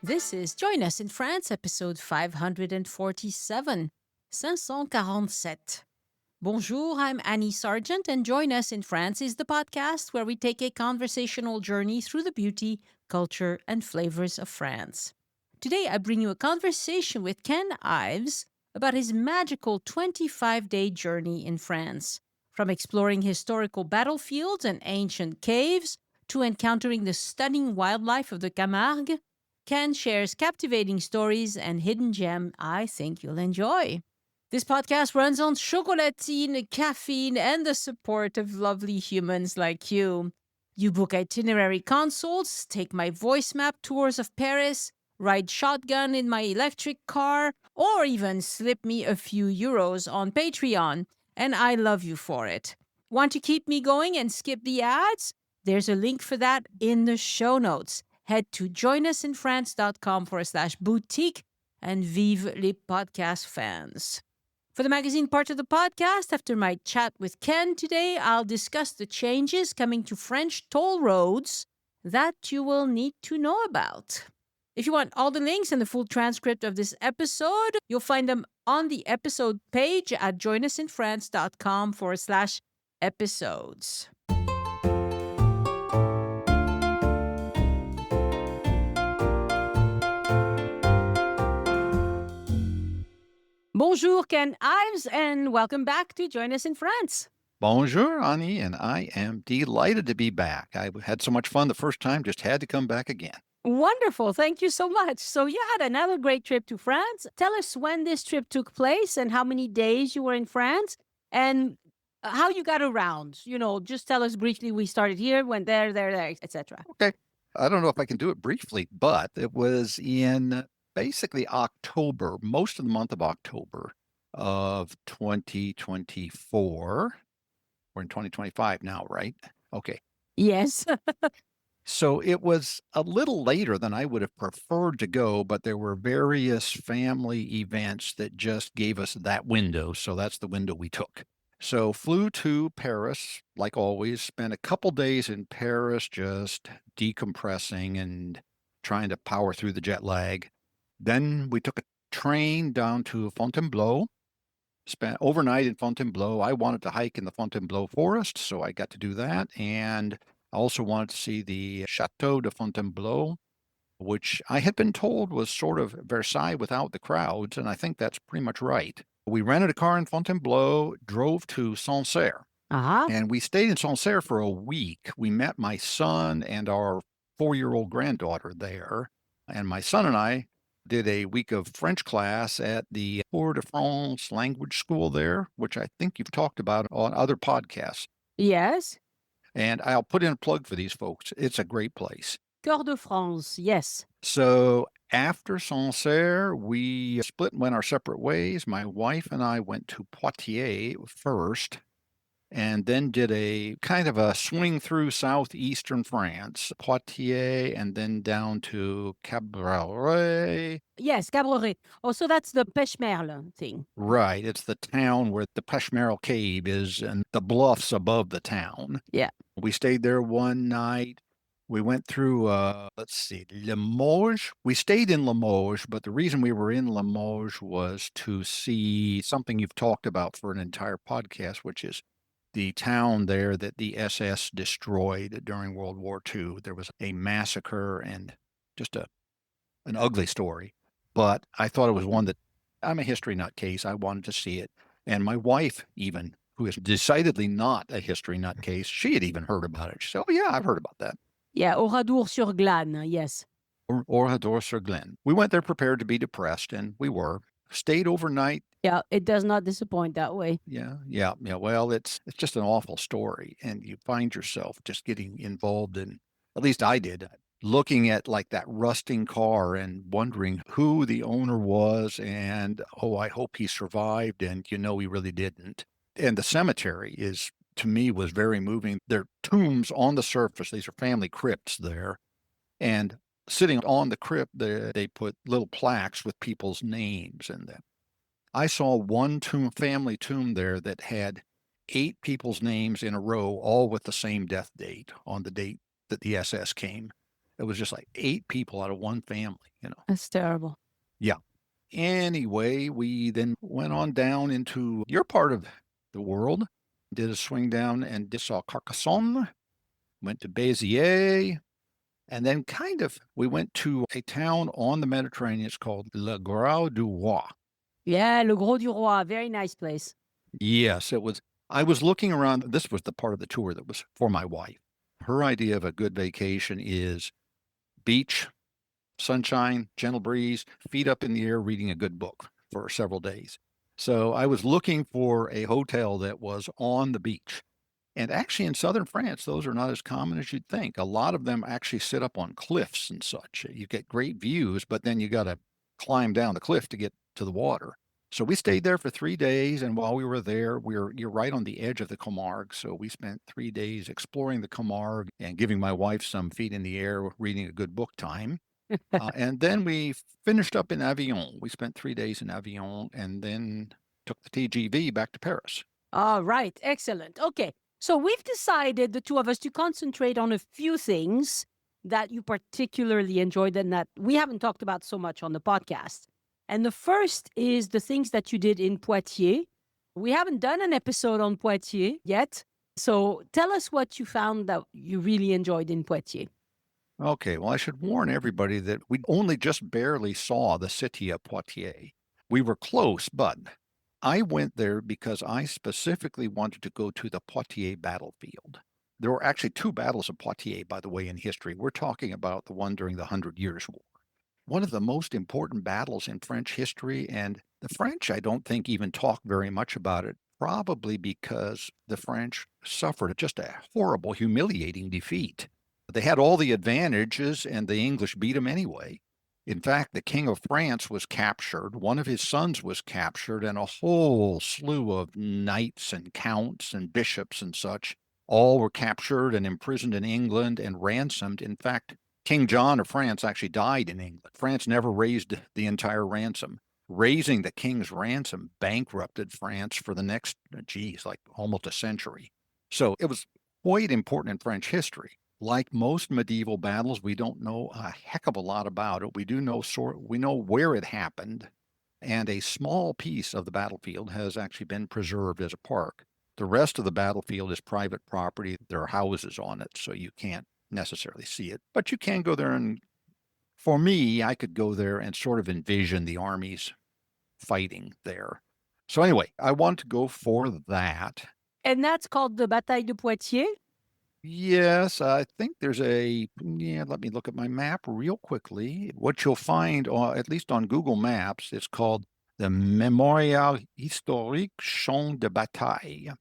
This is Join Us in France, episode 547, 547. Bonjour, I'm Annie Sargent, and Join Us in France is the podcast where we take a conversational journey through the beauty, culture, and flavors of France. Today, I bring you a conversation with Ken Ives about his magical 25-day journey in France. From exploring historical battlefields and ancient caves to encountering the stunning wildlife of the Camargue, Ken shares captivating stories and hidden gem I think you'll enjoy. This podcast runs on chocolatine, caffeine, and the support of lovely humans like you. You book itinerary consults, take my voice map tours of Paris, ride shotgun in my electric car, or even slip me a few euros on Patreon, and I love you for it. Want to keep me going and skip the ads? There's a link for that in the show notes. Head to joinusinfrance.com/boutique and vive les podcast fans. For the magazine part of the podcast, after my chat with Ken today, I'll discuss the changes coming to French toll roads that you will need to know about. If you want all the links and the full transcript of this episode, you'll find them on the episode page at joinusinfrance.com/episodes. Bonjour, Ken Ives, and welcome back to Join Us in France. Bonjour, Annie, and I am delighted to be back. I had so much fun the first time, just had to come back again. Wonderful. Thank you so much. So you had another great trip to France. Tell us when this trip took place and how many days you were in France and how you got around. Just tell us briefly. We started here, went there, etc. Okay. I don't know if I can do it briefly, but it was in basically October, most of the month of October of 2024. We're in 2025 now, right? Okay. Yes. So it was a little later than I would have preferred to go, but there were various family events that just gave us that window. So that's the window we took. So flew to Paris, like always, spent a couple days in Paris just decompressing and trying to power through the jet lag. Then we took a train down to Fontainebleau, spent overnight in Fontainebleau. I wanted to hike in the Fontainebleau forest, so I got to do that. And I also wanted to see the Chateau de Fontainebleau, which I had been told was sort of Versailles without the crowds, and I think that's pretty much right. We rented a car in Fontainebleau, drove to Sancerre, and we stayed in Sancerre for a week. We met my son and our 4-year-old granddaughter there, and my son and I did a week of French class at the Cours de France language school there, which I think you've talked about on other podcasts. Yes. And I'll put in a plug for these folks. It's a great place. Cours de France, yes. So after Sancerre, we split and went our separate ways. My wife and I went to Poitiers first, and then did a kind of a swing through southeastern France, Poitiers, and then down to Camargue. Yes, Cabreret. Oh, so that's the Pech Merle thing. Right. It's the town where the Pech Merle cave is and the bluffs above the town. Yeah. We stayed there one night. We went through, Limoges. We stayed in Limoges, but the reason we were in Limoges was to see something you've talked about for an entire podcast, which is the town there that the SS destroyed during World War II. There was a massacre and just an ugly story. But I thought it was one that I'm a history nut case. I wanted to see it. And my wife, even, who is decidedly not a history nut case, she had even heard about it. She said, "Oh, yeah, I've heard about that." Yeah, Oradour-sur-Glane, yes. Oradour-sur-Glane. We went there prepared to be depressed, and we were. Stayed overnight. Yeah, it does not disappoint that way. Yeah. Well, it's just an awful story, and you find yourself just getting involved in, at least I did, looking at like that rusting car and wondering who the owner was, and I hope he survived, and he really didn't. And the cemetery to me was very moving. There are tombs on the surface. These are family crypts there, and sitting on the crypt, they put little plaques with people's names in them. I saw one family tomb there that had 8 people's names in a row, all with the same death date on the date that the SS came. It was just like 8 people out of one family. That's terrible. Yeah. Anyway, we then went on down into your part of the world, did a swing down and saw Carcassonne, went to Béziers, and then we went to a town on the Mediterranean. It's called Le Gros du Roi. Yeah, Le Gros du Roi, very nice place. Yes, it was. I was looking around. This was the part of the tour that was for my wife. Her idea of a good vacation is beach, sunshine, gentle breeze, feet up in the air, reading a good book for several days. So I was looking for a hotel that was on the beach. And actually, in southern France, those are not as common as you'd think. A lot of them actually sit up on cliffs and such. You get great views, but then you got to climb down the cliff to get to the water. So we stayed there for 3 days, and while we were there, you're right on the edge of the Camargue. So we spent 3 days exploring the Camargue and giving my wife some feet in the air, reading a good book time. And then we finished up in Avignon. We spent 3 days in Avignon and then took the TGV back to Paris. All right, excellent. Okay, so we've decided, the two of us, to concentrate on a few things that you particularly enjoyed and that we haven't talked about so much on the podcast. And the first is the things that you did in Poitiers. We haven't done an episode on Poitiers yet. So tell us what you found that you really enjoyed in Poitiers. Okay, well, I should warn everybody that we only just barely saw the city of Poitiers. We were close, but I went there because I specifically wanted to go to the Poitiers battlefield. There were actually 2 battles of Poitiers, by the way, in history. We're talking about the one during the 100 Years' War. One of the most important battles in French history, and the French, I don't think, even talk very much about it, probably because the French suffered just a horrible, humiliating defeat. They had all the advantages, and the English beat them anyway. In fact, the King of France was captured, one of his sons was captured, and a whole slew of knights and counts and bishops and such all were captured and imprisoned in England and ransomed. In fact, King John of France actually died in England. France never raised the entire ransom. Raising the king's ransom bankrupted France for the next, like almost a century. So it was quite important in French history. Like most medieval battles, we don't know a heck of a lot about it. We do know we know where it happened, and a small piece of the battlefield has actually been preserved as a park. The rest of the battlefield is private property. There are houses on it, so you can't necessarily see it. But you can go there, and for me, I could go there and sort of envision the armies fighting there. So anyway, I want to go for that. And that's called the Bataille de Poitiers? Yes, I think there's let me look at my map real quickly. What you'll find, at least on Google Maps, it's called the Mémorial Historique Champ de Bataille.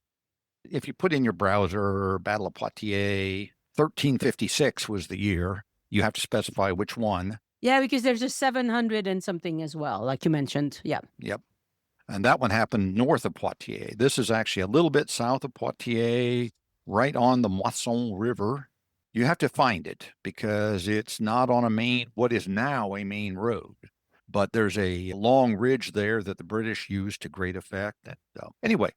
If you put in your browser Battle of Poitiers, 1356 was the year. You have to specify which one. Yeah, because there's a 700 and something as well, like you mentioned. Yeah. Yep. And that one happened north of Poitiers. This is actually a little bit south of Poitiers, right on the Moisson River. You have to find it because it's not on what is now a main road. But there's a long ridge there that the British used to great effect. Anyway.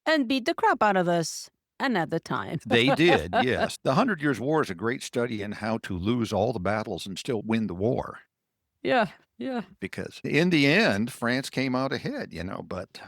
And beat the crap out of us another time. They did, yes. The 100 Years' War is a great study in how to lose all the battles and still win the war. Yeah, yeah. Because in the end, France came out ahead, but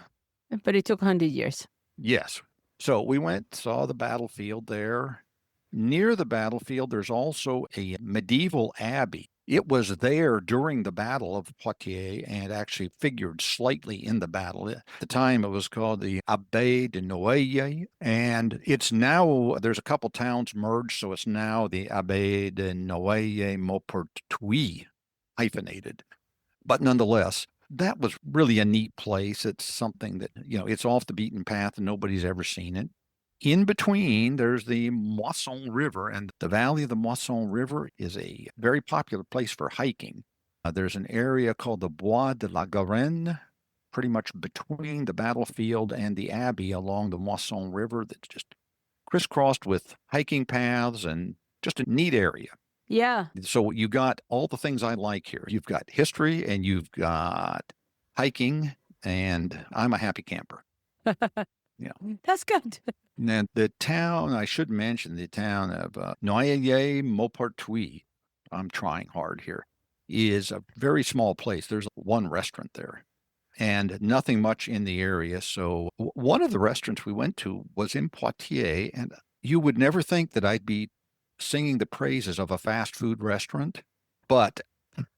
it took 100 years. Yes. So we went, saw the battlefield there. Near the battlefield, there's also a medieval abbey. It was there during the Battle of Poitiers and actually figured slightly in the battle. At the time, it was called the Abbaye de Noailles, and it's now, there's a couple towns merged, so it's now the Abbaye de Noailles-Maupertuis, hyphenated. But nonetheless, that was really a neat place. It's something that, it's off the beaten path and nobody's ever seen it. In between, there's the Moisson River, and the valley of the Moisson River is a very popular place for hiking. There's an area called the Bois de la Garenne, pretty much between the battlefield and the abbey along the Moisson River, that's just crisscrossed with hiking paths and just a neat area. Yeah. So you got all the things I like here. You've got history and you've got hiking, and I'm a happy camper. Yeah. That's good. And the town, I should mention the town of Noailles-Maupertuis. I'm trying hard here, is a very small place. There's one restaurant there and nothing much in the area. So one of the restaurants we went to was in Poitiers, and you would never think that I'd be singing the praises of a fast food restaurant, but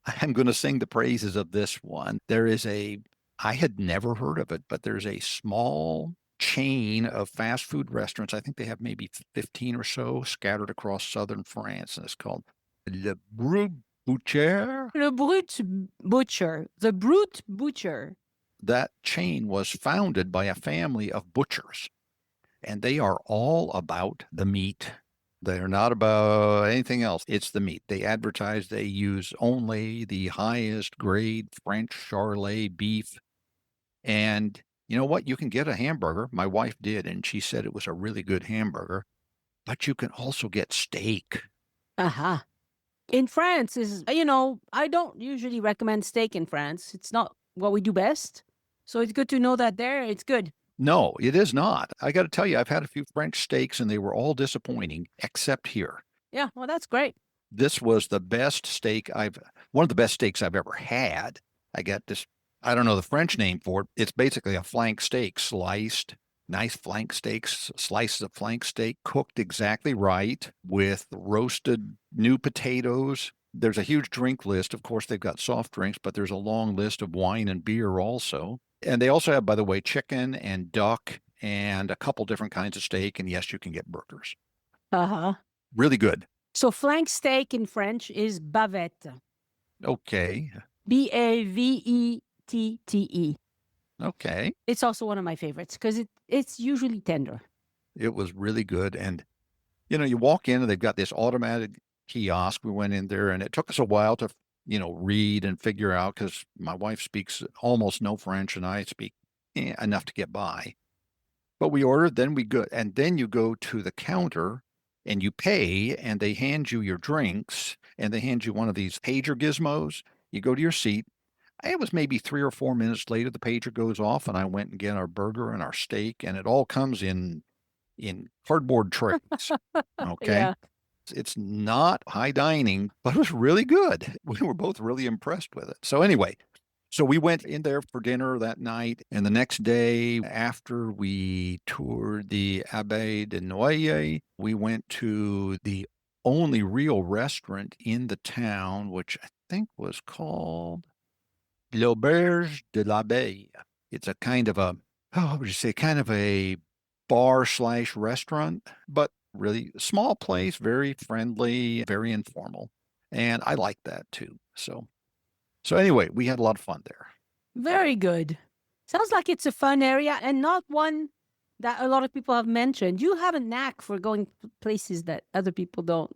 I'm going to sing the praises of this one. I had never heard of it, but there's a small chain of fast food restaurants. I think they have maybe 15 or so scattered across southern France, and it's called Le Brut Butcher. Le Brut Butcher. The Brute Butcher. That chain was founded by a family of butchers, and they are all about the meat. They're not about anything else. It's the meat. They advertise they use only the highest grade French Charolais beef. And you know what? You can get a hamburger. My wife did, and she said it was a really good hamburger, but you can also get steak. Uh-huh. In France I don't usually recommend steak in France. It's not what we do best. So it's good to know that there it's good. No, it is not. I got to tell you, I've had a few French steaks and they were all disappointing, except here. Yeah, well, that's great. This was one of the best steaks I've ever had. I got this, I don't know the French name for it. It's basically a flank steak sliced, nice flank steaks, slices of flank steak cooked exactly right with roasted new potatoes. There's a huge drink list. Of course, they've got soft drinks, but there's a long list of wine and beer also. And they also have, by the way, chicken and duck and a couple different kinds of steak. And yes, you can get burgers. Uh-huh. Really good. So flank steak in French is bavette. Okay. Bavette. Okay. It's also one of my favorites because it's usually tender. It was really good. And, you walk in and they've got this automatic kiosk. We went in there and it took us a while to, read and figure out because my wife speaks almost no French and I speak enough to get by. But we ordered, then you go to the counter and you pay and they hand you your drinks and they hand you one of these pager gizmos. You go to your seat. It was maybe 3 or 4 minutes later, the pager goes off and I went and get our burger and our steak and it all comes in cardboard trays. Okay. Yeah. It's not high dining, but it was really good. We were both really impressed with it. So anyway, so we went in there for dinner that night. And the next day, after we toured the Abbaye de Noyer, we went to the only real restaurant in the town, which I think was called L'Auberge de l'Abbaye. It's a kind of a bar/restaurant, but really small place, very friendly, very informal. And I like that too. So anyway, we had a lot of fun there. Very good. Sounds like it's a fun area and not one that a lot of people have mentioned. You have a knack for going places that other people don't.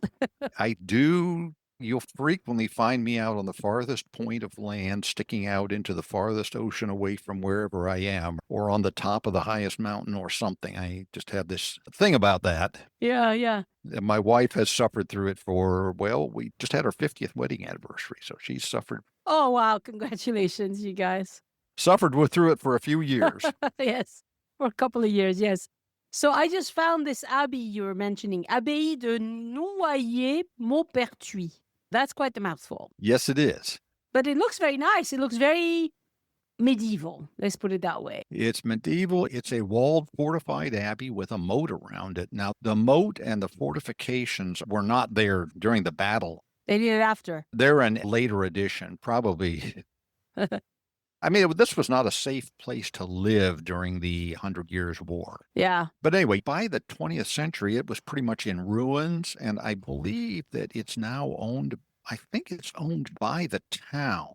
I do. You'll frequently find me out on the farthest point of land, sticking out into the farthest ocean away from wherever I am, or on the top of the highest mountain or something. I just have this thing about that. Yeah, yeah. And my wife has suffered through it we just had our 50th wedding anniversary. So she's suffered. Oh, wow. Congratulations, you guys. Through it for a few years. Yes, for a couple of years, yes. So I just found this abbey you were mentioning, Abbaye de Noyer-Maupertuis. That's quite a mouthful. Yes, it is. But it looks very nice. It looks very medieval. Let's put it that way. It's medieval. It's a walled, fortified abbey with a moat around it. Now, the moat and the fortifications were not there during the battle. They did it after. They're a later addition, probably. I mean, this was not a safe place to live during the 100 Years' War. Yeah. But anyway, by the 20th century, it was pretty much in ruins. And I believe that it's now I think it's owned by the town.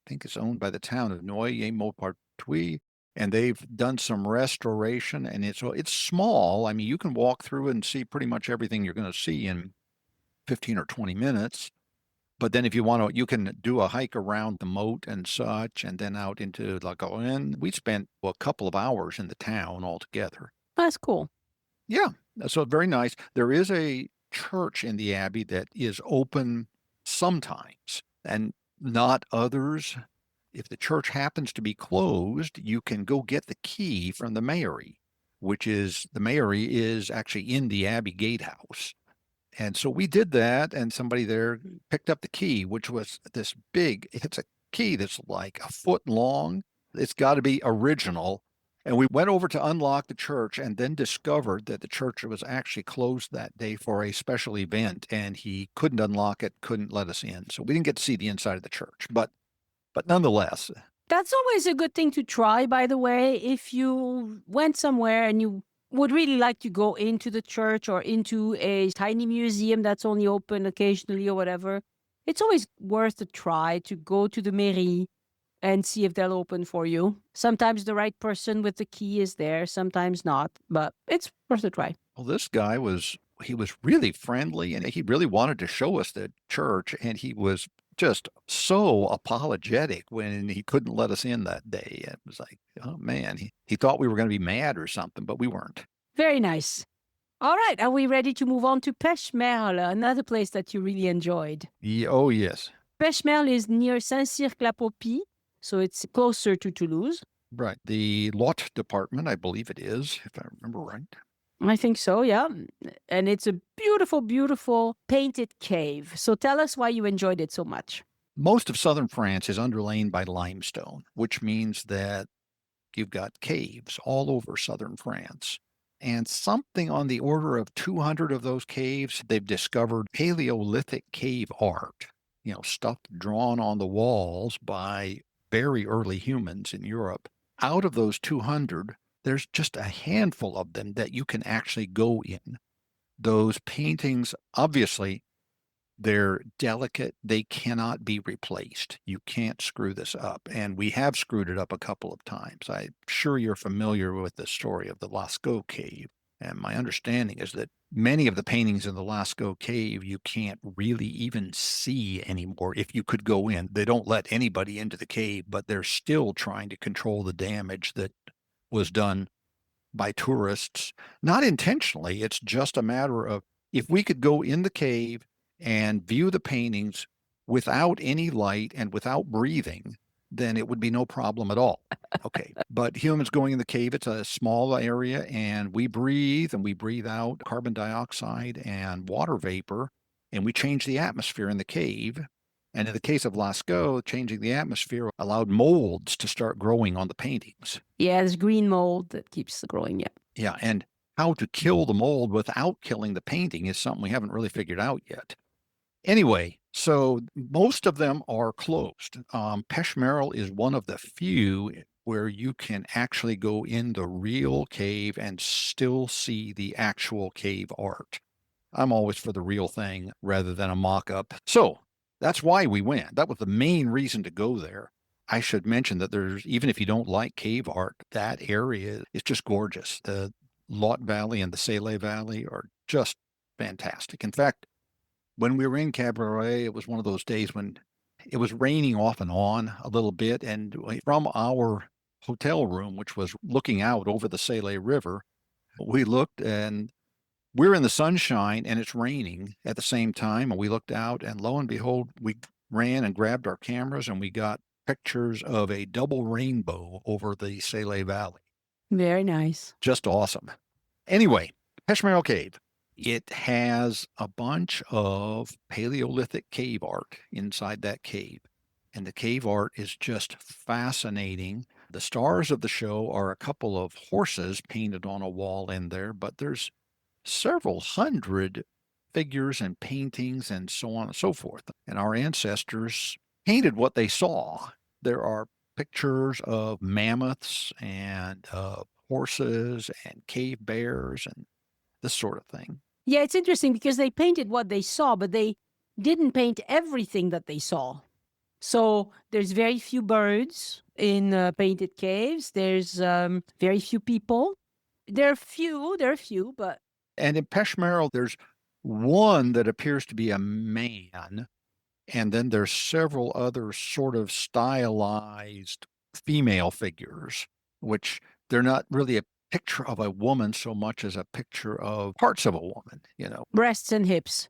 I think it's owned by the town of Noyer-Maupertuis. And they've done some restoration. And it's small. I mean, you can walk through and see pretty much everything you're going to see in 15 or 20 minutes. But then if you want to, you can do a hike around the moat and such, and then out into La Gardiane. We spent a couple of hours in the town altogether. That's cool. Yeah, so very nice. There is a church in the abbey that is open sometimes and not others. If the church happens to be closed, you can go get the key from the mayory, the mayory is actually in the abbey gatehouse. And so we did that, and somebody there picked up the key, which was this big, it's a key that's like a foot long. It's got to be original. And we went over to unlock the church and then discovered that the church was actually closed that day for a special event, and he couldn't unlock it, couldn't let us in. So we didn't get to see the inside of the church, but nonetheless, That's always a good thing to try, by the way. If you went somewhere and you would really like to go into the church or into a tiny museum that's only open occasionally or whatever, it's always worth a try to go to the mairie and see if they'll open for you. Sometimes the right person with the key is there, sometimes not, but it's worth a try. well, this guy he was really friendly and he really wanted to show us the church, and he was just so apologetic when he couldn't let us in that day. It was like, oh man, he thought we were going to be mad or something, but we weren't. Very nice. All right, are we ready to move on to Pech Merle, another place that you really enjoyed? Oh, yes. Pech Merle is near Saint-Cyr-Clapopie, so it's closer to Toulouse. Right. The Lot department, I believe it is, if I remember right. I think so, yeah. And it's a beautiful, beautiful painted cave. So tell us why you enjoyed it so much. Most of southern France is underlain by limestone, which means that you've got caves all over southern France. And something on the order of 200 of those caves, they've discovered Paleolithic cave art, stuff drawn on the walls by very early humans in Europe. Out of those 200, there's just a handful of them that you can actually go in. Those paintings, obviously, they're delicate. They cannot be replaced. You can't screw this up. And we have screwed it up a couple of times. I'm sure you're familiar with the story of the Lascaux cave. And my understanding is that many of the paintings in the Lascaux cave you can't really even see anymore if you could go in. They don't let anybody into the cave, but they're still trying to control the damage that was done by tourists. Not intentionally. It's just a matter of if we could go in the cave and view the paintings without any light and without breathing, then it would be no problem at all. Okay. But humans going in the cave, it's a small area, and we breathe out carbon dioxide and water vapor, and we change the atmosphere in the cave. And in the case of Lascaux, changing the atmosphere allowed molds to start growing on the paintings. Yeah, there's green mold that keeps growing, yeah. Yeah. And how to kill the mold without killing the painting is something we haven't really figured out yet. Anyway, so most of them are closed. Pech Merle is one of the few where you can actually go in the real cave and still see the actual cave art. I'm always for the real thing rather than a mock-up. So that's why we went. That was the main reason to go there. I should mention that even if you don't like cave art, that area is just gorgeous. The Lot Valley and the Salé Valley are just fantastic. In fact, when we were in Camargue, it was one of those days when it was raining off and on a little bit, and from our hotel room, which was looking out over the Salé River, we looked and we're in the sunshine and it's raining at the same time, and we looked out and lo and behold, we ran and grabbed our cameras and we got pictures of a double rainbow over the Salé Valley. Very nice. Just awesome. Anyway, Pech Merle Cave. It has a bunch of Paleolithic cave art inside that cave, and the cave art is just fascinating. The stars of the show are a couple of horses painted on a wall in there, but there's several hundred figures and paintings and so on and so forth. And our ancestors painted what they saw. There are pictures of mammoths and horses and cave bears and this sort of thing. Yeah, it's interesting because they painted what they saw, but they didn't paint everything that they saw. So there's very few birds in painted caves. There's very few people. There are few, but... And in Pech Merle, there's one that appears to be a man, and then there's several other sort of stylized female figures, which they're not really a picture of a woman so much as a picture of parts of a woman, breasts and hips.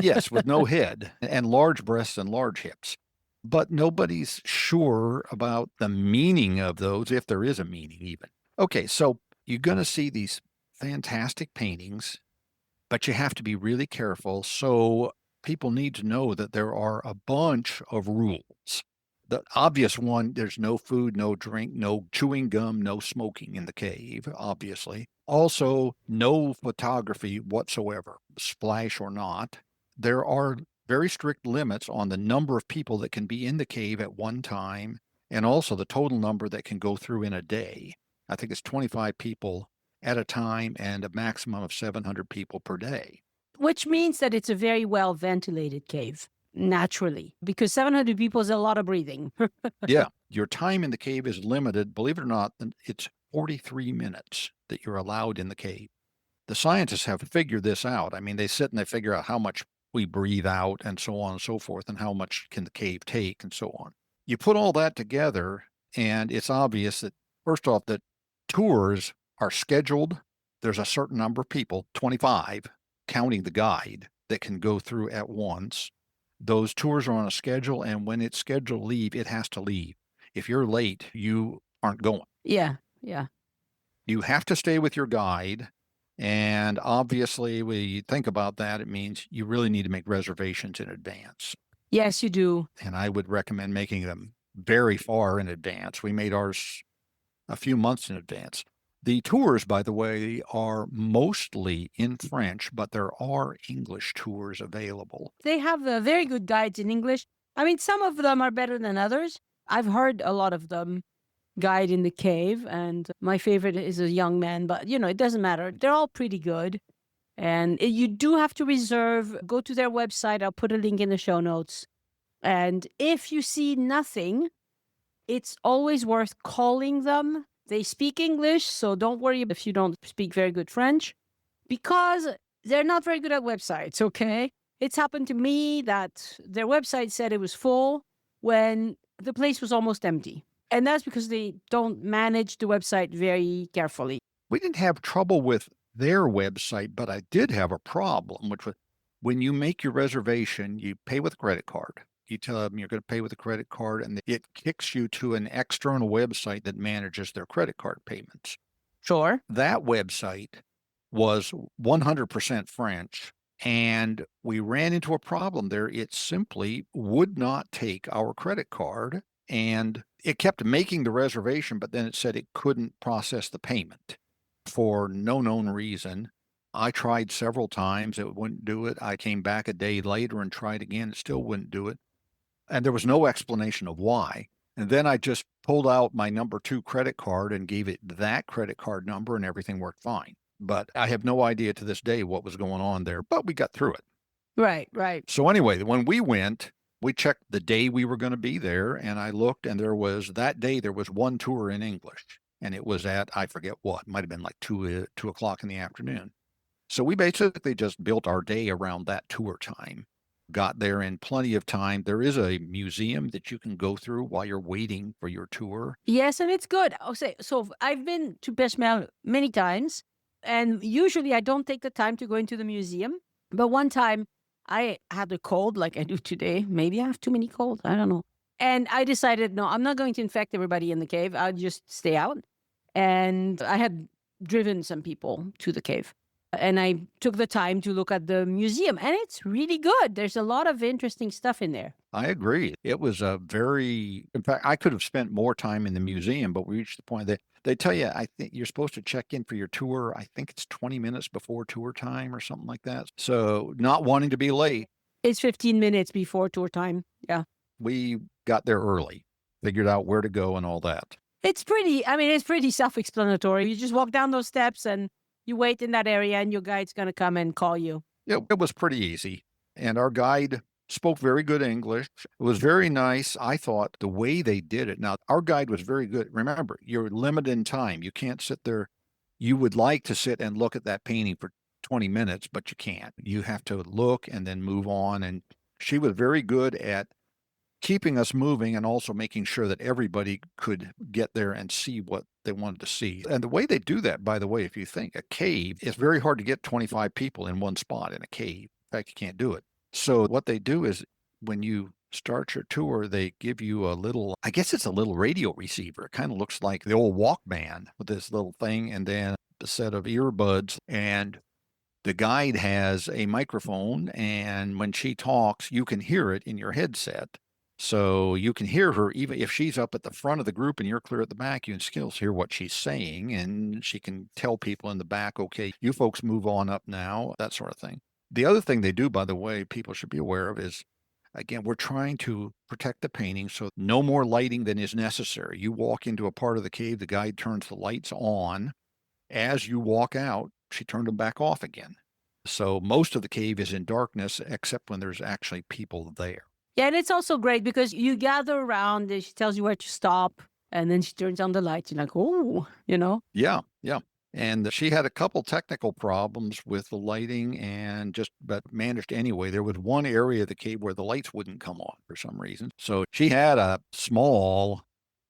Yes, with no head and large breasts and large hips. But nobody's sure about the meaning of those, if there is a meaning even. Okay, so you're going to see these fantastic paintings. but you have to be really careful. So people need to know that there are a bunch of rules. The obvious one, there's no food, no drink, no chewing gum, no smoking in the cave, obviously. Also, no photography whatsoever, splash or not. There are very strict limits on the number of people that can be in the cave at one time, and also the total number that can go through in a day. I think it's 25 people at a time and a maximum of 700 people per day. Which means that it's a very well ventilated cave, naturally, because 700 people is a lot of breathing. Yeah, your time in the cave is limited. Believe it or not, it's 43 minutes that you're allowed in the cave. The scientists have figured this out. I mean, they sit and they figure out how much we breathe out and so on and so forth, and how much can the cave take and so on. You put all that together, and it's obvious that, first off, that tours are scheduled. There's a certain number of people, 25, counting the guide, that can go through at once. Those tours are on a schedule, and when it's scheduled to leave, it has to leave. If you're late, you aren't going. Yeah, yeah. You have to stay with your guide. And obviously, when you think about that, it means you really need to make reservations in advance. Yes, you do. And I would recommend making them very far in advance. We made ours a few months in advance. The tours, by the way, are mostly in French, but there are English tours available. They have very good guides in English. I mean, some of them are better than others. I've heard a lot of them guide in the cave, and my favorite is a young man, but it doesn't matter. They're all pretty good. And you do have to reserve. Go to their website. I'll put a link in the show notes. And if you see nothing, it's always worth calling them. They speak English, so don't worry if you don't speak very good French, because they're not very good at websites, okay? It's happened to me that their website said it was full when the place was almost empty. And that's because they don't manage the website very carefully. We didn't have trouble with their website, but I did have a problem, which was when you make your reservation, you pay with a credit card. You tell them you're going to pay with a credit card, and it kicks you to an external website that manages their credit card payments. Sure. That website was 100% French, and we ran into a problem there. It simply would not take our credit card, and it kept making the reservation, but then it said it couldn't process the payment for no known reason. I tried several times. It wouldn't do it. I came back a day later and tried again. It still wouldn't do it. And there was no explanation of why. And then I just pulled out my number 2 credit card and gave it that credit card number, and everything worked fine. But I have no idea to this day what was going on there, but we got through it. Right, right. So anyway, when we went, we checked the day we were going to be there, and I looked, and that day there was one tour in English, and it was at, I forget what, might have been like 2 o'clock in the afternoon. So we basically just built our day around that tour time. Got there in plenty of time. There is a museum that you can go through while you're waiting for your tour. Yes, and it's good. I'll say, so I've been to Pech Merle many times, and usually I don't take the time to go into the museum. But one time I had a cold like I do today. Maybe I have too many colds. I don't know. And I decided, no, I'm not going to infect everybody in the cave. I'll just stay out. And I had driven some people to the cave. And I took the time to look at the museum, and it's really good. There's a lot of interesting stuff in there. I agree. It was in fact, I could have spent more time in the museum, but we reached the point that they tell you, I think you're supposed to check in for your tour. I think it's 20 minutes before tour time or something like that. So not wanting to be late. It's 15 minutes before tour time. Yeah. We got there early, figured out where to go and all that. It's pretty self-explanatory. You just walk down those steps and you wait in that area, and your guide's going to come and call you. It was pretty easy. And our guide spoke very good English. It was very nice. I thought the way they did it. Now, our guide was very good. Remember, you're limited in time. You can't sit there. You would like to sit and look at that painting for 20 minutes, but you can't. You have to look and then move on. And she was very good at keeping us moving and also making sure that everybody could get there and see what they wanted to see. And the way they do that, by the way, if you think a cave, it's very hard to get 25 people in one spot in a cave. In fact, you can't do it. So what they do is when you start your tour, they give you a little, I guess it's a little radio receiver. It kind of looks like the old Walkman with this little thing, and then a set of earbuds. And The guide has a microphone, and when she talks, you can hear it in your headset. So you can hear her even if she's up at the front of the group and you're clear at the back, you can still hear what she's saying, and she can tell people in the back, okay, you folks move on up now, that sort of thing. The other thing they do, by the way, people should be aware of is, again, we're trying to protect the painting, so no more lighting than is necessary. You walk into a part of the cave, the guide turns the lights on. As you walk out, she turned them back off again. So most of the cave is in darkness, except when there's actually people there. Yeah, and it's also great because you gather around and she tells you where to stop, and then she turns on the lights. You're like, oh, Yeah, yeah. And she had a couple technical problems with the lighting and just but managed anyway. There was one area of the cave where the lights wouldn't come on for some reason. So she had a small,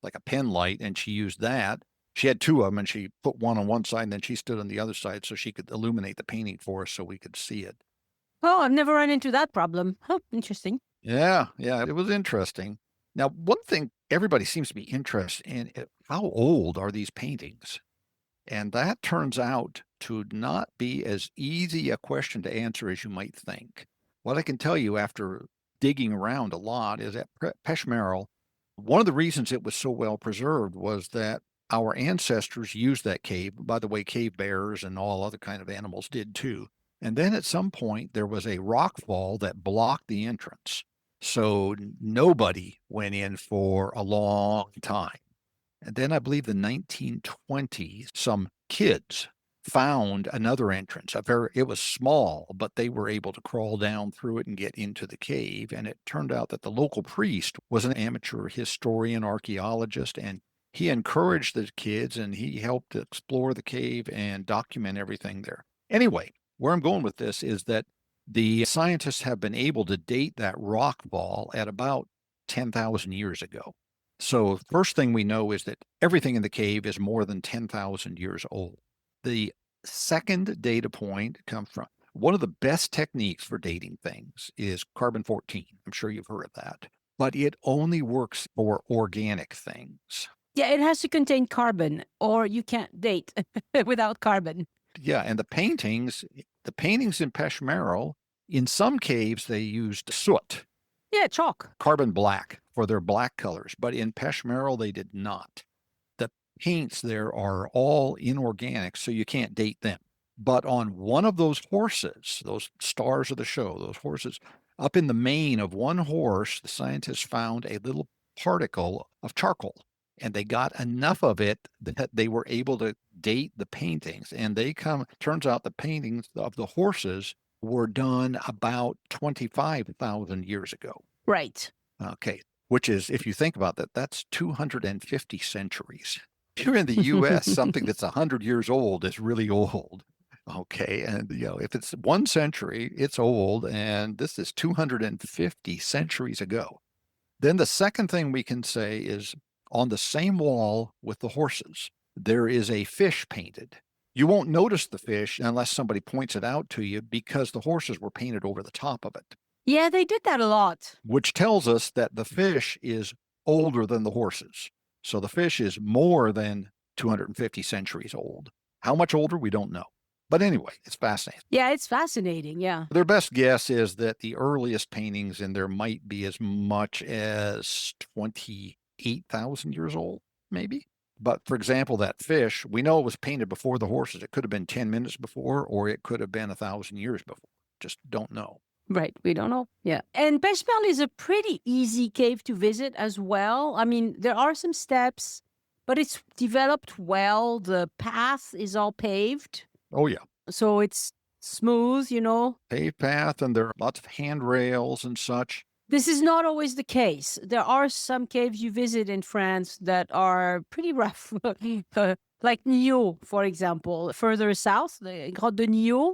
like a pen light, and she used that. She had two of them, and she put one on one side, and then she stood on the other side so she could illuminate the painting for us so we could see it. Oh, I've never run into that problem. Oh, interesting. Yeah, yeah, it was interesting. Now, one thing everybody seems to be interested in, how old are these paintings? And that turns out to not be as easy a question to answer as you might think. What I can tell you after digging around a lot is that Pech Merle, one of the reasons it was so well preserved was that our ancestors used that cave. By the way, cave bears and all other kind of animals did too. And then at some point there was a rock fall that blocked the entrance. So nobody went in for a long time. And then I believe the 1920s, some kids found another entrance. It was small, but they were able to crawl down through it and get into the cave. And it turned out that the local priest was an amateur historian, archaeologist, and he encouraged the kids and he helped explore the cave and document everything there. Anyway, where I'm going with this is that the scientists have been able to date that rock fall at about 10,000 years ago. So first thing we know is that everything in the cave is more than 10,000 years old. The second data point comes from one of the best techniques for dating things is carbon-14. I'm sure you've heard of that, but it only works for organic things. Yeah, it has to contain carbon or you can't date without carbon. Yeah, and the paintings in Pech Merle, in some caves they used soot. Yeah, chalk. Carbon black for their black colors, but in Pech Merle they did not. The paints there are all inorganic, so you can't date them. But on one of those horses, those stars of the show, those horses, up in the mane of one horse, the scientists found a little particle of charcoal. And they got enough of it that they were able to date the paintings. And turns out the paintings of the horses were done about 25,000 years ago. Right. Okay. Which is, if you think about that, that's 250 centuries. Here in the US, something that's 100 years old is really old. Okay. And, if it's 1 century, it's old. And this is 250 centuries ago. Then the second thing we can say is on the same wall with the horses, there is a fish painted. You won't notice the fish unless somebody points it out to you because the horses were painted over the top of it. Yeah, they did that a lot. Which tells us that the fish is older than the horses. So the fish is more than 250 centuries old. How much older, we don't know. But anyway, it's fascinating. Yeah, it's fascinating. Yeah. Their best guess is that the earliest paintings in there might be as much as 28,000 years old, maybe. But for example, that fish, we know it was painted before the horses. It could have been 10 minutes before, or it could have been 1,000 years before. Just don't know. Right. We don't know. Yeah. And Pech Merle is a pretty easy cave to visit as well. I mean, there are some steps, but it's developed well. The path is all paved. Oh, yeah. So it's smooth, Paved path, and there are lots of handrails and such. This is not always the case. There are some caves you visit in France that are pretty rough, like Nio, for example. Further south, the Grotte de Nio,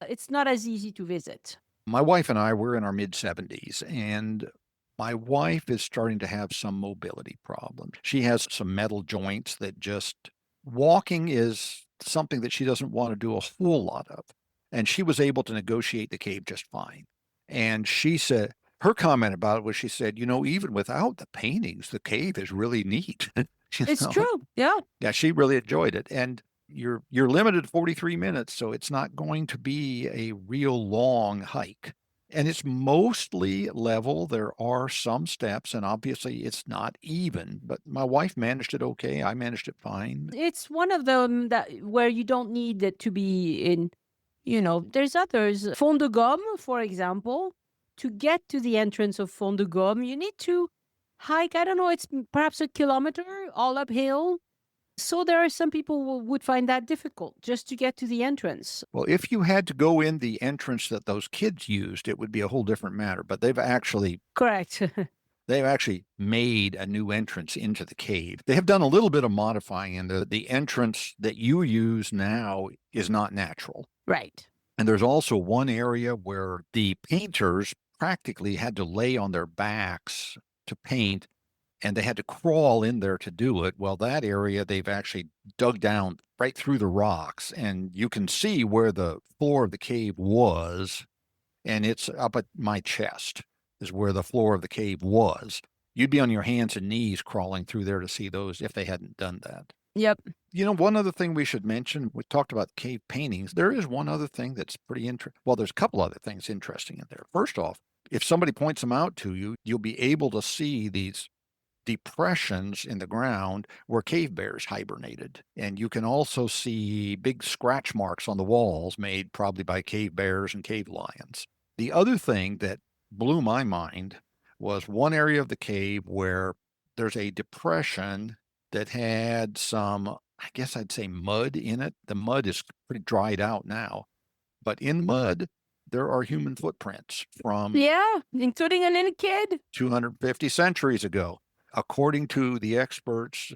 it's not as easy to visit. My wife and I were in our mid-70s, and my wife is starting to have some mobility problems. She has some metal joints that walking is something that she doesn't want to do a whole lot of. And she was able to negotiate the cave just fine. And she said, her comment about it was, she said, even without the paintings, the cave is really neat. It's true. Yeah. Yeah, she really enjoyed it. And you're limited to 43 minutes, so it's not going to be a real long hike. And it's mostly level. There are some steps, and obviously it's not even, but my wife managed it okay. I managed it fine. It's one of them that where you don't need it to be in, there's others. Fond de Gomme, for example. To get to the entrance of Fond de Gomme, you need to hike, I don't know, it's perhaps a kilometer all uphill. So there are some people who would find that difficult just to get to the entrance. Well, if you had to go in the entrance that those kids used, it would be a whole different matter, but Correct. they've actually made a new entrance into the cave. They have done a little bit of modifying in the entrance that you use now is not natural. Right. And there's also one area where the painters practically had to lay on their backs to paint, and they had to crawl in there to do it. Well, that area they've actually dug down right through the rocks, and you can see where the floor of the cave was, and it's up at my chest is where the floor of the cave was. You'd be on your hands and knees crawling through there to see those if they hadn't done that. Yep. One other thing we should mention, we talked about cave paintings. There is one other thing that's pretty interesting. Well, there's a couple other things interesting in there. First off, if somebody points them out to you, you'll be able to see these depressions in the ground where cave bears hibernated. And you can also see big scratch marks on the walls made probably by cave bears and cave lions. The other thing that blew my mind was one area of the cave where there's a depression that had some, I guess I'd say mud in it. The mud is pretty dried out now, but in mud, there are human footprints from Yeah, including a little kid. 250 centuries ago. According to the experts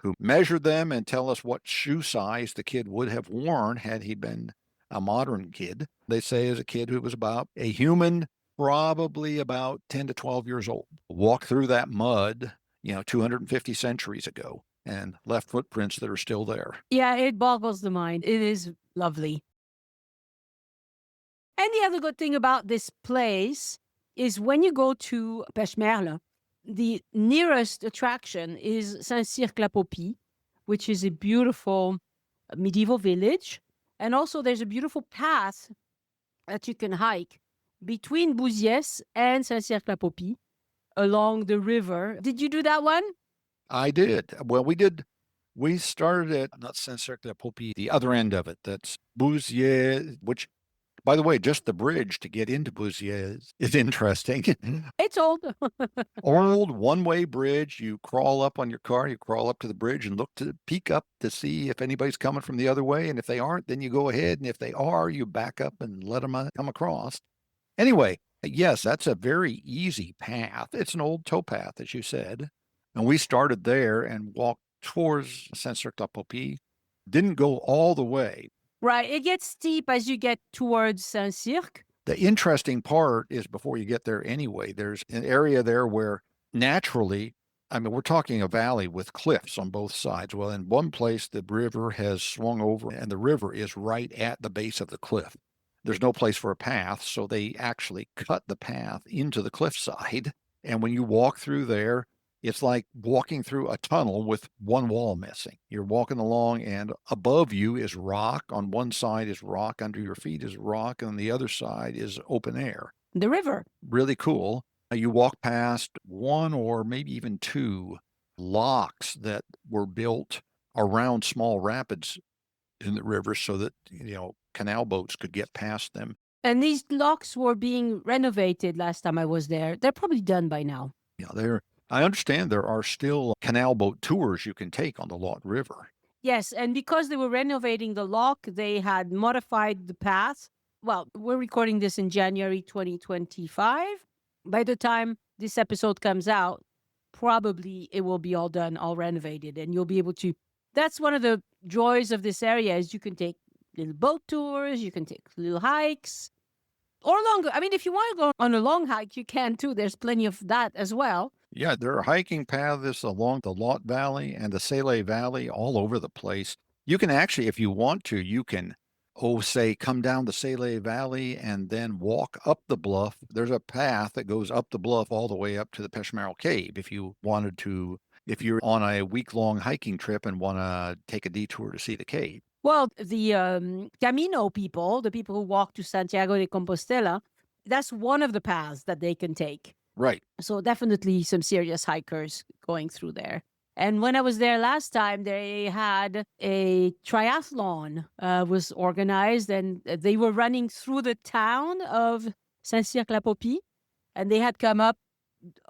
who measured them and tell us what shoe size the kid would have worn had he been a modern kid, they say as a kid who was about a human, probably about 10 to 12 years old, walked through that mud, 250 centuries ago and left footprints that are still there. Yeah, it boggles the mind. It is lovely. And the other good thing about this place is when you go to Pech Merle, the nearest attraction is Saint-Cyr-la-Popie, which is a beautiful medieval village. And also there's a beautiful path that you can hike between Bouziès and Saint-Cyr-la-Popie along the river. Did you do that one? I did. Well, we did. We started at not Sancerre-la-Popie, the other end of it. That's Bouziers, which, by the way, just the bridge to get into Bouziers is interesting. It's old. Old one-way bridge. You crawl up on your car, you crawl up to the bridge and look to peek up to see if anybody's coming from the other way. And if they aren't, then you go ahead. And if they are, you back up and let them come across. Anyway, yes, that's a very easy path. It's an old towpath, as you said. And we started there and walked towards Saint-Cyr-la-Popie. Didn't go all the way. Right. It gets steep as you get towards Saint-Cyr. The interesting part is before you get there anyway, there's an area there where naturally, we're talking a valley with cliffs on both sides. Well, in one place, the river has swung over and the river is right at the base of the cliff. There's no place for a path, so they actually cut the path into the cliffside. And when you walk through there, it's like walking through a tunnel with one wall missing. You're walking along and above you is rock. On one side is rock, under your feet is rock, and on the other side is open air. The river. Really cool. You walk past one or maybe even two locks that were built around small rapids in the river so that, canal boats could get past them. And these locks were being renovated last time I was there. They're probably done by now. Yeah, I understand there are still canal boat tours you can take on the Lot River. Yes, and because they were renovating the lock, they had modified the path. Well, we're recording this in January 2025. By the time this episode comes out, probably it will be all done, all renovated, and you'll be able to. That's one of the joys of this area is you can take little boat tours, you can take little hikes, or longer. If you want to go on a long hike, you can too. There's plenty of that as well. Yeah, there are hiking paths along the Lot Valley and the Salé Valley all over the place. You can actually, if you want to, you can, say, come down the Salé Valley and then walk up the bluff. There's a path that goes up the bluff all the way up to the Pech Merle Cave if you wanted to, if you're on a week-long hiking trip and want to take a detour to see the cave. Well, the Camino people, the people who walk to Santiago de Compostela, that's one of the paths that they can take. Right. So definitely some serious hikers going through there. And when I was there last time, they had a triathlon was organized, and they were running through the town of Saint-Cirque-la-Popie, and they had come up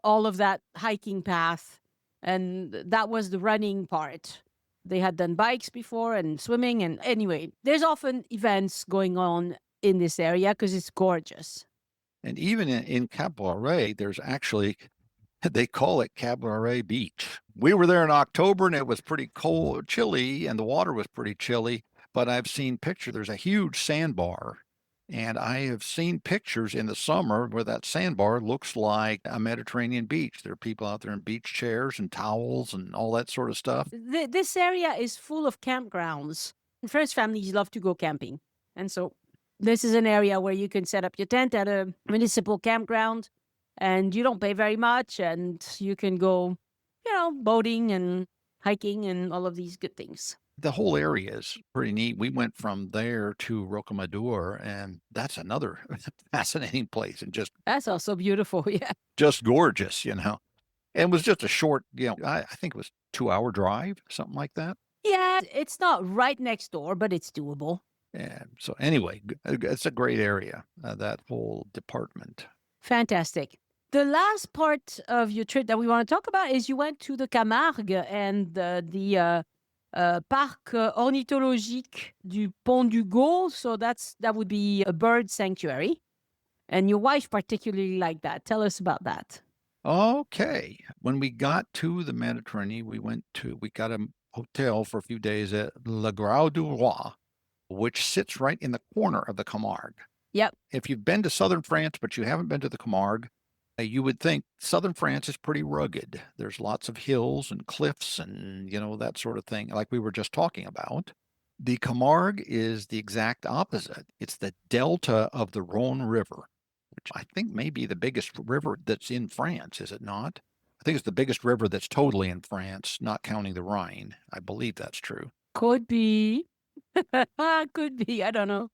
all of that hiking path, and that was the running part. They had done bikes before and swimming, and anyway, there's often events going on in this area because it's gorgeous. And even in Cabaret, there's actually they call it Cabaret Beach. We were there in October and it was pretty cold, chilly, and the water was pretty chilly. But I've seen pictures. There's a huge sandbar, and I have seen pictures in the summer where that sandbar looks like a Mediterranean beach. There are people out there in beach chairs and towels and all that sort of stuff. This area is full of campgrounds. French families love to go camping. And so this is an area where you can set up your tent at a municipal campground and you don't pay very much and you can go, boating and hiking and all of these good things. The whole area is pretty neat. We went from there to Rocamadour, and that's another fascinating place and That's also beautiful. Yeah. just gorgeous, you know. And it was just a short, I think it was 2-hour drive, something like that. Yeah. It's not right next door, but it's doable. And so anyway, it's a great area, that whole department. Fantastic. The last part of your trip that we want to talk about is you went to the Camargue and the Parc ornithologique du Pont du Gau. So that would be a bird sanctuary. And your wife particularly liked that. Tell us about that. Okay. When we got to the Mediterranean, we got a hotel for a few days at Le Grau du Roi, which sits right in the corner of the Camargue. Yep. If you've been to southern France, but you haven't been to the Camargue, you would think southern France is pretty rugged. There's lots of hills and cliffs and, that sort of thing, like we were just talking about. The Camargue is the exact opposite. It's the delta of the Rhone River, which I think may be the biggest river that's in France, is it not? I think it's the biggest river that's totally in France, not counting the Rhine. I believe that's true. Could be. Could be. I don't know.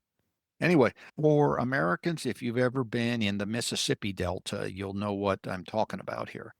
Anyway, for Americans, if you've ever been in the Mississippi Delta, you'll know what I'm talking about here.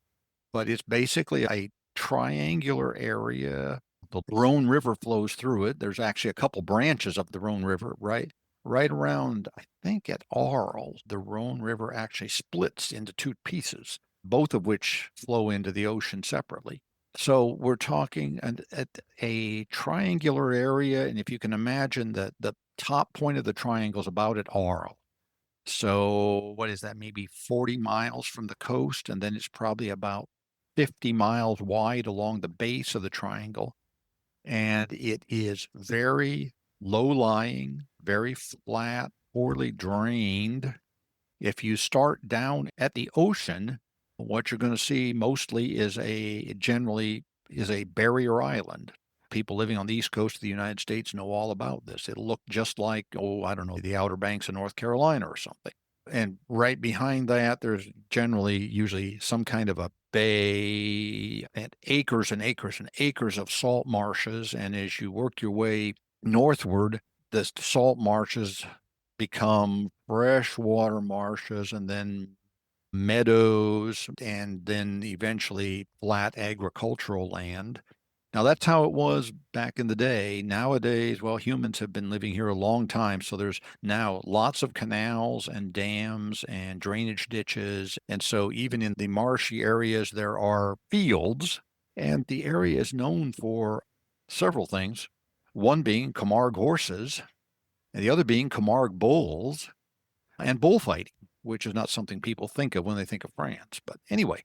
But it's basically a triangular area. The Rhone River flows through it. There's actually a couple branches of the Rhone River, right around, I think at Arles, the Rhone River actually splits into two pieces, both of which flow into the ocean separately. So we're talking at a triangular area, and if you can imagine that the top point of the triangle is about at Arles. So what is that? Maybe 40 miles from the coast, and then it's probably about 50 miles wide along the base of the triangle. And it is very low-lying, very flat, poorly drained. If you start down at the ocean, what you're going to see mostly generally is a barrier island. People living on the East Coast of the United States know all about this. It'll look just like, I don't know, the Outer Banks of North Carolina or something. And right behind that, there's usually some kind of a bay and acres and acres and acres of salt marshes. And as you work your way northward, the salt marshes become freshwater marshes and then meadows and then eventually flat agricultural land. Now, that's how it was back in the day. Nowadays, well, humans have been living here a long time, so there's now lots of canals and dams and drainage ditches. And so even in the marshy areas, there are fields, and the area is known for several things, one being Camargue horses, and the other being Camargue bulls and bullfighting, which is not something people think of when they think of France. But anyway,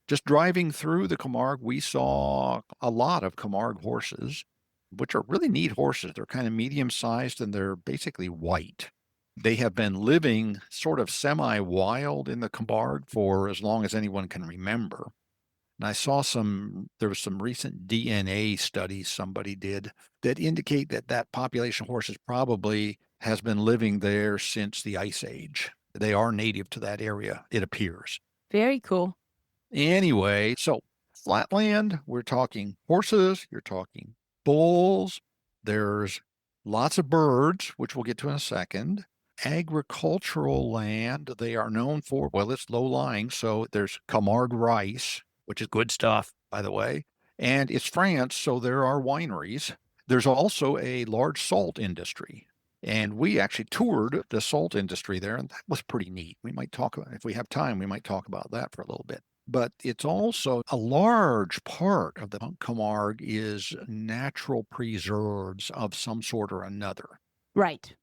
just driving through the Camargue, we saw a lot of Camargue horses, which are really neat horses. They're kind of medium-sized and they're basically white. They have been living sort of semi-wild in the Camargue for as long as anyone can remember. And I saw there was some recent DNA studies somebody did that indicate that population of horses probably has been living there since the Ice Age. They are native to that area, it appears. Very cool. Anyway, so flatland, we're talking horses, you're talking bulls, there's Lots of birds, which we'll get to in a second. Agricultural land, they are known for, well, it's low-lying, so there's Camargue rice, which is good stuff, by the way, and it's France, so there are wineries. There's also a large salt industry, and we actually toured the salt industry there, and that was pretty neat. We might talk about, if we have time, we might talk about that for a little bit. But it's also a large part of the Camargue is natural preserves of some sort or another. Right.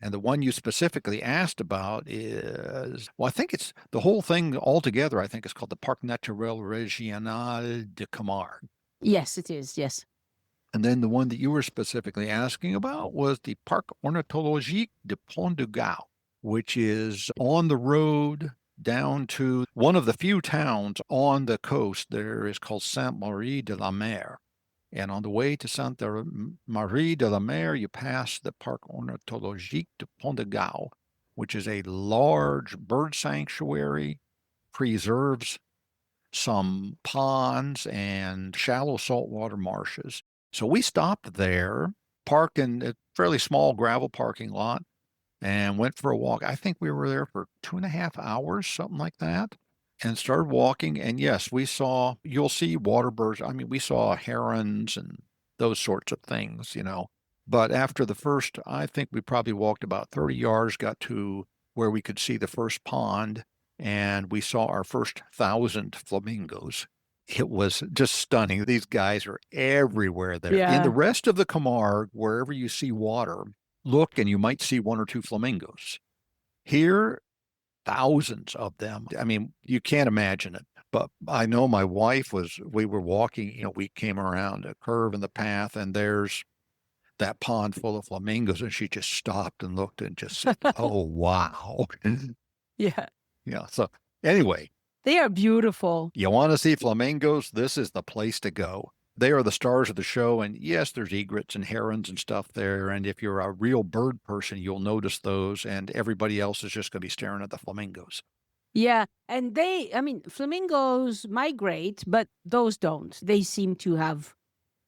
And the one you specifically asked about is, well, I think it's the whole thing altogether, I think it's called the Parc Naturel Régional de Camargue. Yes, it is. Yes. And then the one that you were specifically asking about was the Parc Ornithologique de Pont de Gau, which is on the road down to one of the few towns on the coast there is called Sainte-Marie-de-la-Mer. And on the way to Sainte-Marie-de-la-Mer, you pass the Parc Ornithologique de Pont de Gau, which is a large bird sanctuary, preserves some ponds and shallow saltwater marshes. So we stopped there, parked in a fairly small gravel parking lot, and went for a walk. I think we were there for 2.5 hours, something like that, and started walking. And yes, you'll see water birds. I mean, we saw herons and those sorts of things, you know. But after the first, I think we probably walked about 30 yards, got to where we could see the first pond, and we saw our first 1,000 flamingos. It was just stunning. These guys are everywhere there. In the Yeah. rest of the Camargue, wherever you see water, look and you might see one or two flamingos. Here, thousands of them. I mean, you can't imagine it. But I know my wife we were walking, we came around a curve in the path and there's that pond full of flamingos. And she just stopped and looked and just said, oh, wow. Yeah. Yeah. So anyway, They are beautiful. you want to see flamingos? This is the place to go. They are the stars of the show. And yes, there's egrets and herons and stuff there. And if you're a real bird person, you'll notice those. And everybody else is just going to be staring at the flamingos. Yeah. And I mean, flamingos migrate, but those don't. They seem to have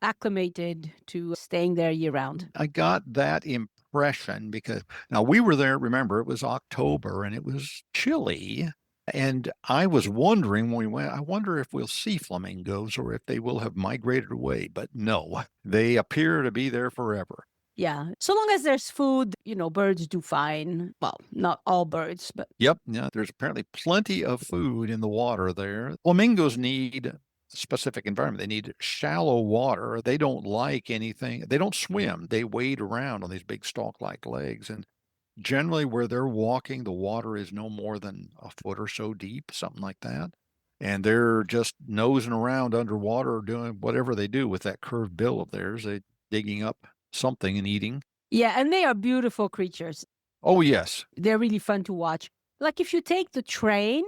acclimated to staying there year round. I got that impression because now we were there, remember, it was October and it was chilly. And I was wondering when we went, I wonder if we'll see flamingos or if they will have migrated away. But no, they appear to be there forever. Yeah. So long as there's food, birds do fine. Well, not all birds, but Yep. Yeah. There's apparently plenty of food in the water there. Flamingos need a specific environment. They need shallow water. They don't like anything. They don't swim. They wade around on these big stalk-like legs. And generally where they're walking, the water is no more than a foot or so deep, something like that. And they're just nosing around underwater, doing whatever they do with that curved bill of theirs. They digging up something and eating. yeah. And they are beautiful creatures. Oh, yes. They're really fun to watch. Like if you take the train,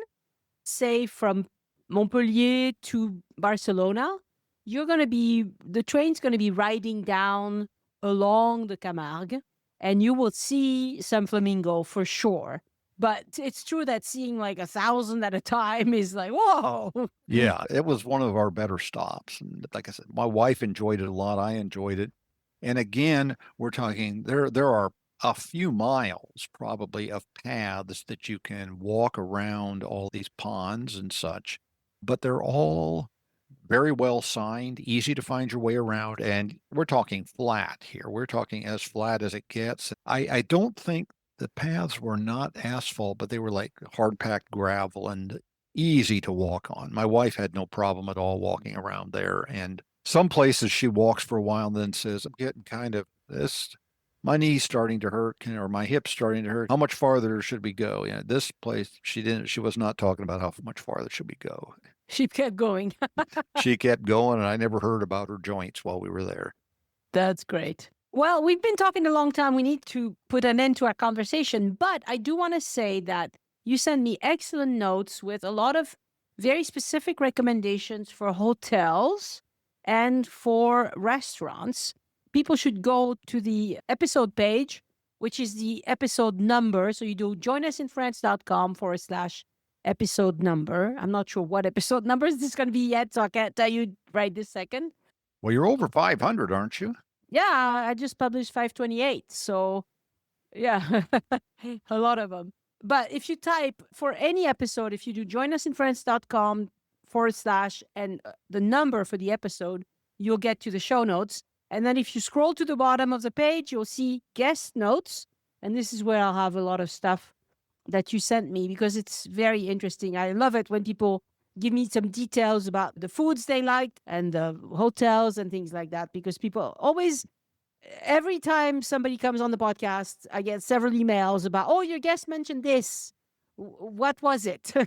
say from Montpellier to Barcelona, the train's going to be riding down along the Camargue and you will see some flamingo for sure. But it's true that seeing like 1,000 at a time is like, whoa. Yeah, it was one of our better stops. And like I said, my wife enjoyed it a lot. I enjoyed it. And again, we're talking there are a few miles probably of paths that you can walk around all these ponds and such, but they're all very well signed, easy to find your way around, and we're talking flat here. We're talking as flat as it gets. I don't think the paths were not asphalt, but they were like hard packed gravel and easy to walk on. My wife had no problem at all walking around there. And some places she walks for a while and then says, I'm getting kind of this, my knee's starting to hurt or my hip's starting to hurt. How much farther should we go? Yeah, this place, she was not talking about how much farther should we go. She kept going. She kept going, and I never heard about her joints while we were there. That's great. Well, we've been talking a long time. We need to put an end to our conversation. But I do want to say that you sent me excellent notes with a lot of very specific recommendations for hotels and for restaurants. People should go to the episode page, which is the episode number. So you do joinasinfrance.com/episode number. I'm not sure what episode number is this going to be yet, so I can't tell you right this second. Well, you're over 500, aren't you? Yeah, I just published 528. So, yeah, a lot of them. But if you type for any episode, if you do joinusinfrance.com/ and the number for the episode, you'll get to the show notes. And then if you scroll to the bottom of the page, you'll see guest notes. And this is where I'll have a lot of stuff that you sent me because it's very interesting. I love it when people give me some details about the foods they liked and the hotels and things like that because people always every time somebody comes on the podcast, I get several emails about, oh, your guest mentioned this. What was it? So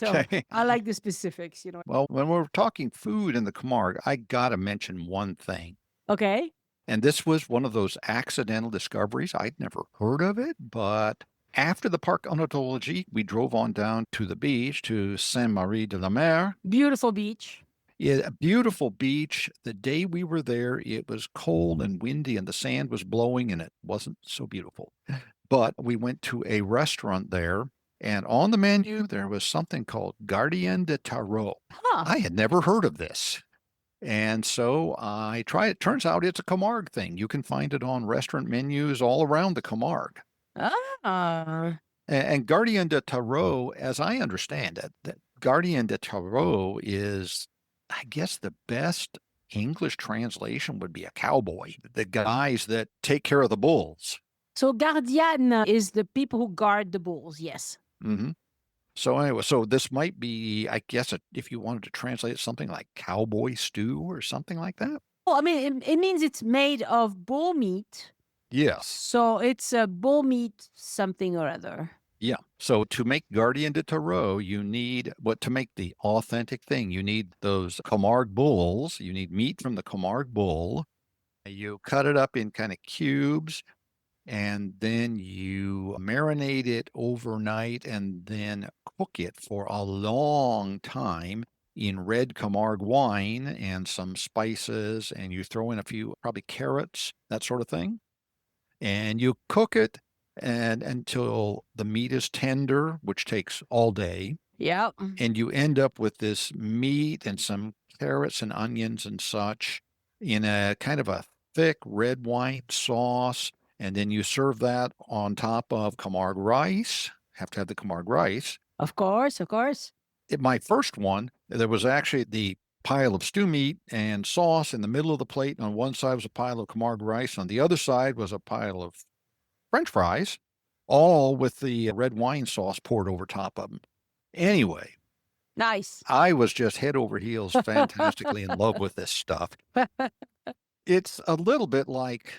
Okay. I like the specifics. Well, when we're talking food in the Camargue, I gotta mention one thing. Okay. And this was one of those accidental discoveries. I'd never heard of it, but after the park ornithology, we drove on down to the beach to Saint-Marie-de-la-Mer. Beautiful beach. Yeah, a beautiful beach. The day we were there, it was cold and windy and the sand was blowing and it wasn't so beautiful. But we went to a restaurant there, and on the menu, there was something called gardiane de taureau. Huh. I had never heard of this. And so I tried it. Turns out it's a Camargue thing. You can find it on restaurant menus all around the Camargue. Ah. And gardiane de taureau, as I understand it, that gardiane de taureau is, I guess, the best English translation would be a cowboy, the guys that take care of the bulls. So gardiane is the people who guard the bulls. Yes. Hmm. So anyway, so this might be, I guess, if you wanted to translate it, something like cowboy stew or something like that. Well, I mean, it means it's made of bull meat. Yes. So it's a bull meat something or other. Yeah. So to make gardiane de taureau, you need to make the authentic thing. You need those Camargue bulls. You need meat from the Camargue bull. You cut it up in kind of cubes, and then you marinate it overnight and then cook it for a long time in red Camargue wine and some spices, and you throw in a few, probably carrots, that sort of thing. And you cook it and until the meat is tender, which takes all day. Yeah. And you end up with this meat and some carrots and onions and such in a kind of a thick red wine sauce. And then you serve that on top of Camargue rice. Have to have the Camargue rice. Of course, of course. My first one, there was actually the pile of stew meat and sauce in the middle of the plate. On one side was a pile of Camargue rice. On the other side was a pile of French fries, all with the red wine sauce poured over top of them. Anyway, Nice. I was just head over heels fantastically in love with this stuff. It's a little bit like,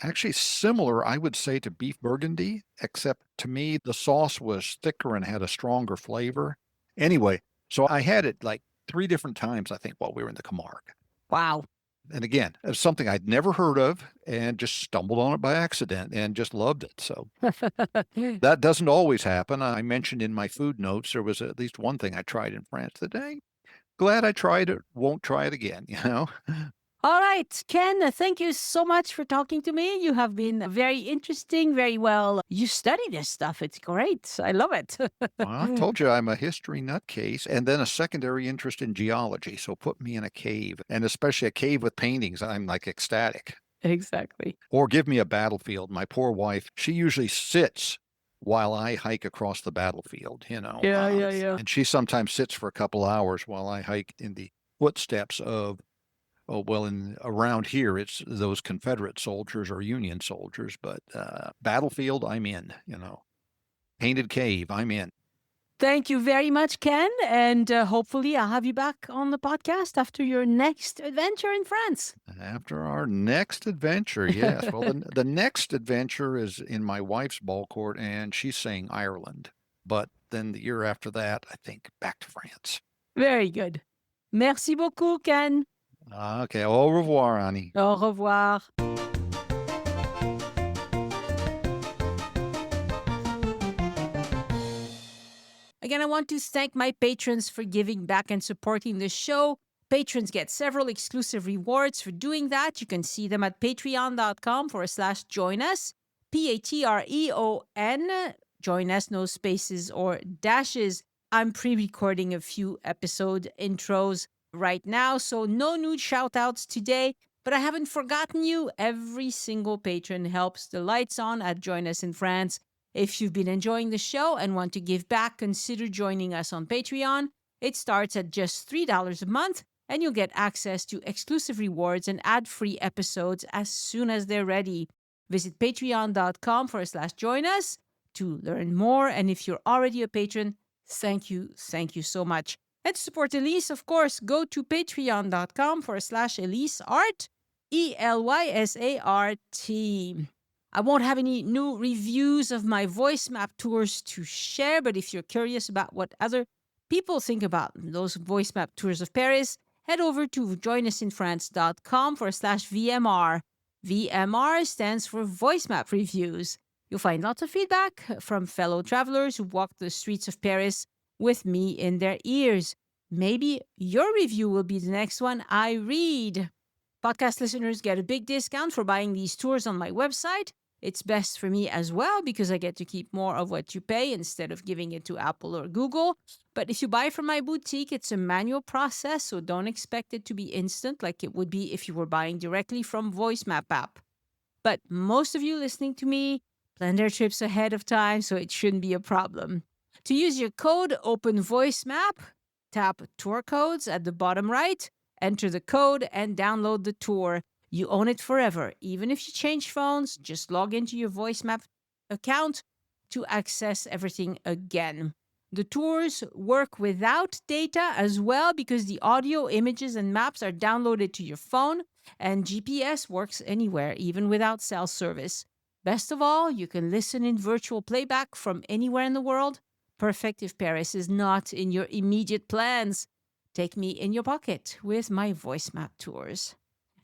actually similar, I would say, to beef burgundy, except to me, the sauce was thicker and had a stronger flavor. Anyway, so I had it like 3 different times, I think, while we were in the Camargue. Wow. And again, it's something I'd never heard of and just stumbled on it by accident and just loved it. So that doesn't always happen. I mentioned in my food notes, there was at least one thing I tried in France today. Glad I tried it, won't try it again, you know? All right, Ken, thank you so much for talking to me. You have been very interesting, very well. You study this stuff. It's great. I love it. Well, I told you I'm a history nutcase and then a secondary interest in geology. So put me in a cave, and especially a cave with paintings. I'm like ecstatic. Exactly. Or give me a battlefield. My poor wife, she usually sits while I hike across the battlefield, you know. Yeah. And she sometimes sits for a couple hours while I hike in the footsteps of, oh, well, around here, it's those Confederate soldiers or Union soldiers, but battlefield, I'm in, you know. Painted cave, I'm in. Thank you very much, Ken. And hopefully I'll have you back on the podcast after your next adventure in France. After our next adventure, yes. Well, the next adventure is in my wife's ball court, and she's saying Ireland. But then the year after that, I think back to France. Very good. Merci beaucoup, Ken. Okay, au revoir, Annie. Au revoir. Again, I want to thank my patrons for giving back and supporting the show. Patrons get several exclusive rewards for doing that. You can see them at patreon.com/join us. Patreon. Join us, no spaces or dashes. I'm pre-recording a few episode intros right now, so no new shout outs today. But I haven't forgotten you. Every single patron helps the lights on at Join Us in France. If you've been enjoying the show and want to give back, consider joining us on Patreon. It starts at just $3 a month, and you'll get access to exclusive rewards and ad-free episodes as soon as they're ready. Visit patreon.com/join us to learn more. And if you're already a patron, thank you so much. And to support Elise, of course, go to patreon.com/EliseArt, ELYSART. I won't have any new reviews of my voice map tours to share, but if you're curious about what other people think about those voice map tours of Paris, head over to joinusinfrance.com/VMR. VMR stands for Voice Map Reviews. You'll find lots of feedback from fellow travelers who walked the streets of Paris with me in their ears. Maybe your review will be the next one I read. Podcast listeners get a big discount for buying these tours on my website. It's best for me as well because I get to keep more of what you pay instead of giving it to Apple or Google. But if you buy from my boutique, it's a manual process, so don't expect it to be instant like it would be if you were buying directly from VoiceMap app. But most of you listening to me plan their trips ahead of time, so it shouldn't be a problem. To use your code OpenVoiceMap, tap Tour Codes at the bottom right, enter the code, and download the tour. You own it forever. Even if you change phones, just log into your VoiceMap account to access everything again. The tours work without data as well because the audio, images, and maps are downloaded to your phone, and GPS works anywhere, even without cell service. Best of all, you can listen in virtual playback from anywhere in the world. Perfect if Paris is not in your immediate plans. Take me in your pocket with my voice map tours.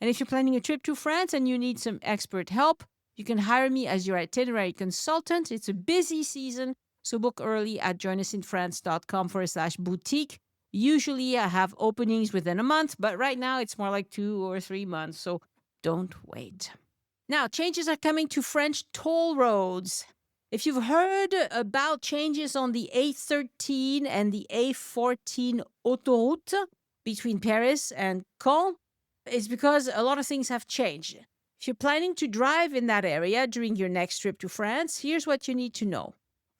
And if you're planning a trip to France and you need some expert help, you can hire me as your itinerary consultant. It's a busy season, so book early at joinusinfrance.com/boutique. Usually I have openings within a month, but right now it's more like 2 or 3 months, so don't wait. Now, changes are coming to French toll roads. If you've heard about changes on the A13 and the A14 autoroute between Paris and Caen, it's because a lot of things have changed. If you're planning to drive in that area during your next trip to France, here's what you need to know.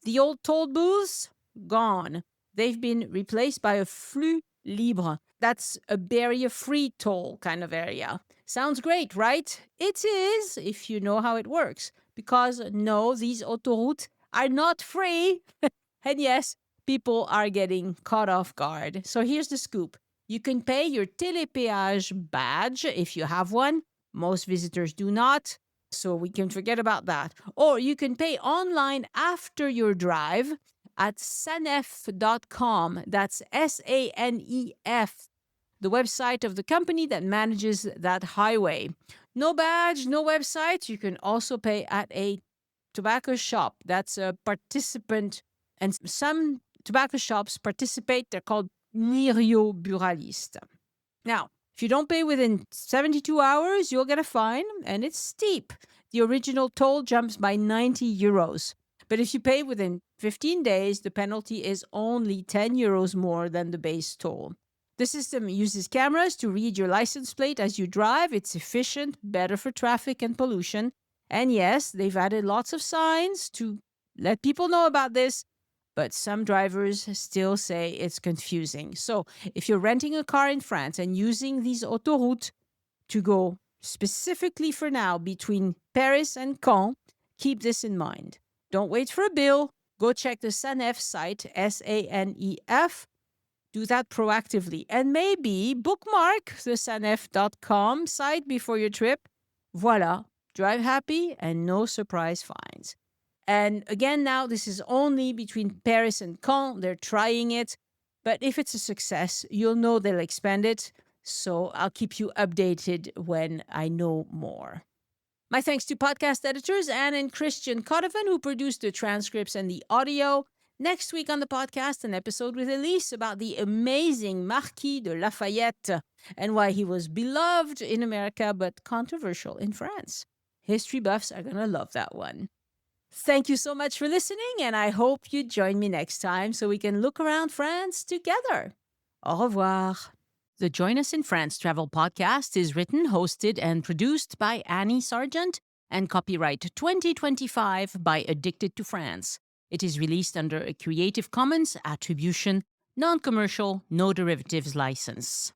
The old toll booths, gone. They've been replaced by a flux libre. That's a barrier-free toll kind of area. Sounds great, right? It is, if you know how it works. Because no, these autoroutes are not free. And yes, people are getting caught off guard. So here's the scoop. You can pay your télépéage badge if you have one. Most visitors do not, so we can forget about that. Or you can pay online after your drive at sanef.com. That's SANEF, the website of the company that manages that highway. No badge, no website. You can also pay at a tobacco shop. That's a participant. And some tobacco shops participate. They're called Mirio Buraliste. Now, if you don't pay within 72 hours, you'll get a fine, and it's steep. The original toll jumps by 90 euros. But if you pay within 15 days, the penalty is only 10 euros more than the base toll. The system uses cameras to read your license plate as you drive. It's efficient, better for traffic and pollution. And yes, they've added lots of signs to let people know about this, but some drivers still say it's confusing. So if you're renting a car in France and using these autoroutes to go specifically for now between Paris and Caen, keep this in mind. Don't wait for a bill. Go check the SANEF site, SANEF. Do that proactively. And maybe bookmark the sanef.com site before your trip. Voila. Drive happy and no surprise fines. And again, now this is only between Paris and Caen. They're trying it. But if it's a success, you'll know they'll expand it. So I'll keep you updated when I know more. My thanks to podcast editors Anne and Christian Codovan, who produced the transcripts and the audio. Next week on the podcast, an episode with Elise about the amazing Marquis de Lafayette and why he was beloved in America but controversial in France. History buffs are going to love that one. Thank you so much for listening, and I hope you join me next time so we can look around France together. Au revoir. The Join Us in France travel podcast is written, hosted, and produced by Annie Sargent and copyright 2025 by Addicted to France. It is released under a Creative Commons Attribution, Non-Commercial, No Derivatives license.